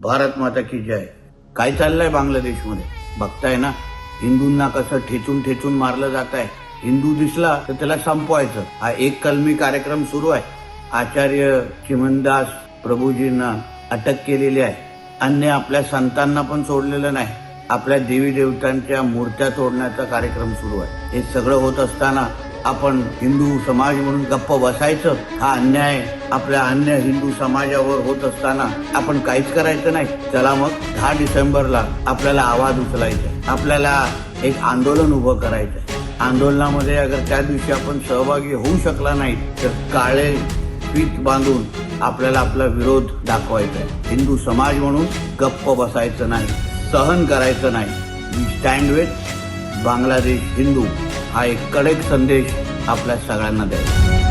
भारत माता की जय. काय चाललंय बांगलादेशमध्ये बघताय ना. हिंदूंना कसं ठेचून ठेचून मारलं जात आहे. हिंदू दिसला तर त्याला संपवायचं. हा एक कलमी कार्यक्रम सुरू आहे. आचार्य चिमनदास प्रभूजींना अटक केलेली आहे. अन्य आपल्या संतांना पण सोडलेलं नाही. आपल्या देवी देवतांच्या मूर्त्या तोडण्याचा कार्यक्रम सुरू आहे. हे सगळं होत असताना आपण हिंदू समाज म्हणून गप्प बसायचं. हा अन्याय आपल्या अन्य हिंदू समाजावर होत असताना आपण काहीच करायचं नाही. चला मग 10 डिसेंबरला आपल्याला आवाज उचलायचा. आपल्याला एक आंदोलन उभं करायचं. आंदोलनामध्ये अगर त्या दिवशी आपण सहभागी होऊ शकला नाही तर काळे फीत बांधून आपल्याला आपला विरोध दाखवायचा आहे. हिंदू समाज म्हणून गप्प बसायचं नाही, सहन करायचं नाही. We stand with Bangladesh Hindu हा एक कडक संदेश आपल्या सगळ्यांना द्यायचा.